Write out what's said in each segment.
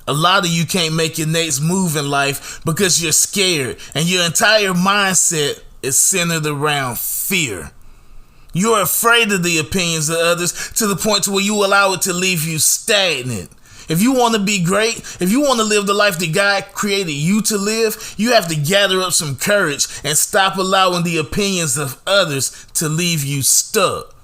A lot of you can't make your next move in life because you're scared, and your entire mindset is centered around fear. You're afraid of the opinions of others to the point to where you allow it to leave you stagnant. If you want to be great, if you want to live the life that God created you to live, you have to gather up some courage and stop allowing the opinions of others to leave you stuck.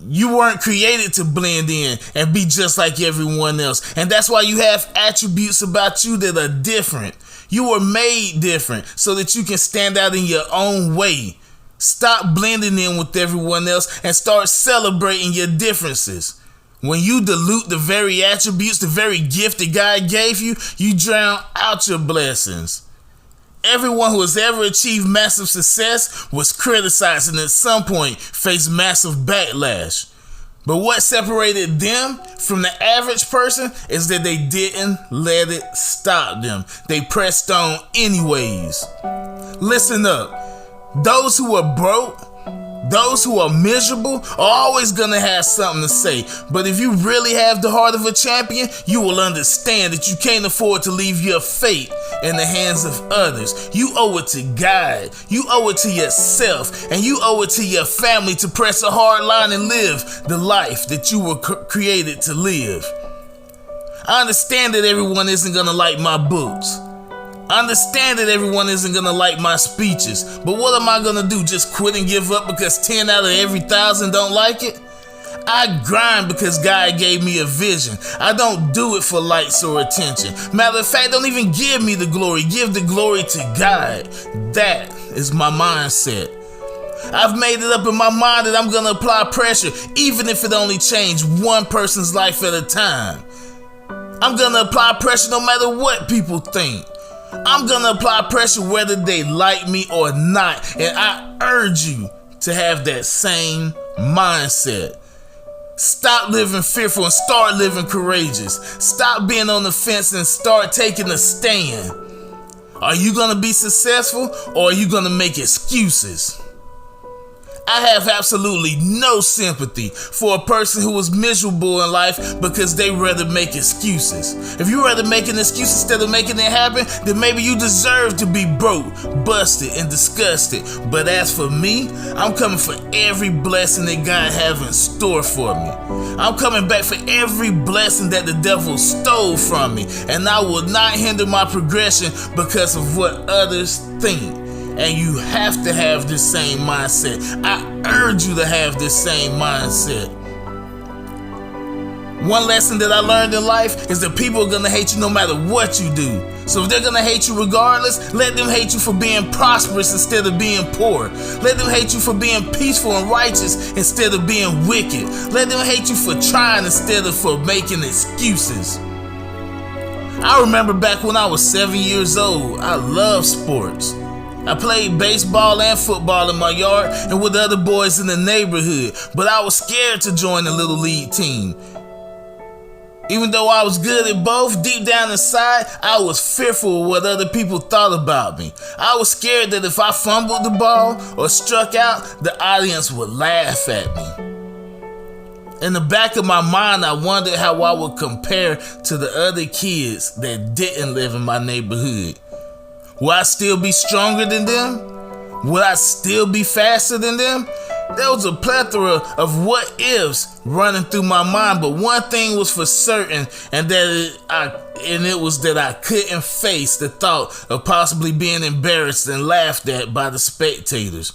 You weren't created to blend in and be just like everyone else. And that's why you have attributes about you that are different. You were made different so that you can stand out in your own way. Stop blending in with everyone else and start celebrating your differences. When you dilute the very attributes, the very gift that God gave you, you drown out your blessings. Everyone who has ever achieved massive success was criticized and at some point faced massive backlash. But what separated them from the average person is that they didn't let it stop them. They pressed on anyways. Listen up. Those who are broke, those who are miserable are always going to have something to say. But if you really have the heart of a champion, you will understand that you can't afford to leave your fate in the hands of others. You owe it to God. You owe it to yourself. And you owe it to your family to press a hard line and live the life that you were created to live. I understand that everyone isn't going to like my books. I understand that everyone isn't going to like my speeches, but what am I going to do? Just quit and give up because 10 out of every 1,000 don't like it? I grind because God gave me a vision. I don't do it for likes or attention. Matter of fact, don't even give me the glory. Give the glory to God. That is my mindset. I've made it up in my mind that I'm going to apply pressure, even if it only changes one person's life at a time. I'm going to apply pressure no matter what people think. I'm going to apply pressure whether they like me or not. And I urge you to have that same mindset. Stop living fearful and start living courageous. Stop being on the fence and start taking a stand. Are you going to be successful or are you going to make excuses? I have absolutely no sympathy for a person who is miserable in life because they rather make excuses. If you rather make an excuse instead of making it happen, then maybe you deserve to be broke, busted, and disgusted. But as for me, I'm coming for every blessing that God has in store for me. I'm coming back for every blessing that the devil stole from me. And I will not hinder my progression because of what others think. And you have to have this same mindset. I urge you to have this same mindset. One lesson that I learned in life is that people are going to hate you no matter what you do. So if they're going to hate you regardless, let them hate you for being prosperous instead of being poor. Let them hate you for being peaceful and righteous instead of being wicked. Let them hate you for trying instead of for making excuses. I remember back when I was 7 years old, I loved sports. I played baseball and football in my yard and with other boys in the neighborhood, but I was scared to join the little league team. Even though I was good at both, deep down inside, I was fearful of what other people thought about me. I was scared that if I fumbled the ball or struck out, the audience would laugh at me. In the back of my mind, I wondered how I would compare to the other kids that didn't live in my neighborhood. Will I still be stronger than them? Will I still be faster than them? There was a plethora of what ifs running through my mind, but one thing was for certain, and it was that I couldn't face the thought of possibly being embarrassed and laughed at by the spectators.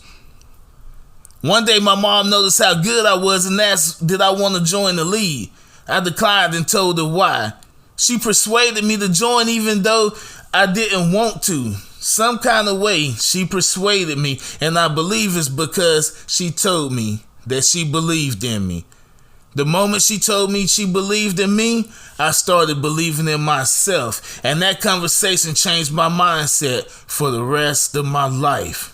One day my mom noticed how good I was and asked did I want to join the league. I declined and told her why. She persuaded me to join even though I didn't want to. Some kind of way she persuaded me, and I believe it's because she told me that she believed in me. The moment she told me she believed in me, I started believing in myself, and that conversation changed my mindset for the rest of my life.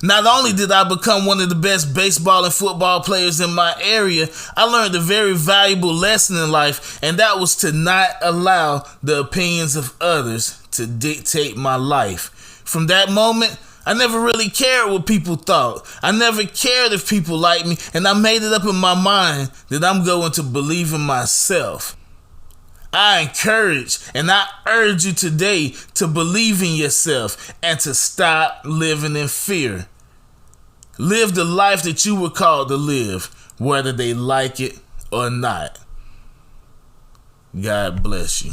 Not only did I become one of the best baseball and football players in my area, I learned a very valuable lesson in life, and that was to not allow the opinions of others to dictate my life. From that moment, I never really cared what people thought. I never cared if people liked me, and I made it up in my mind that I'm going to believe in myself. I encourage and I urge you today to believe in yourself and to stop living in fear. Live the life that you were called to live, whether they like it or not. God bless you.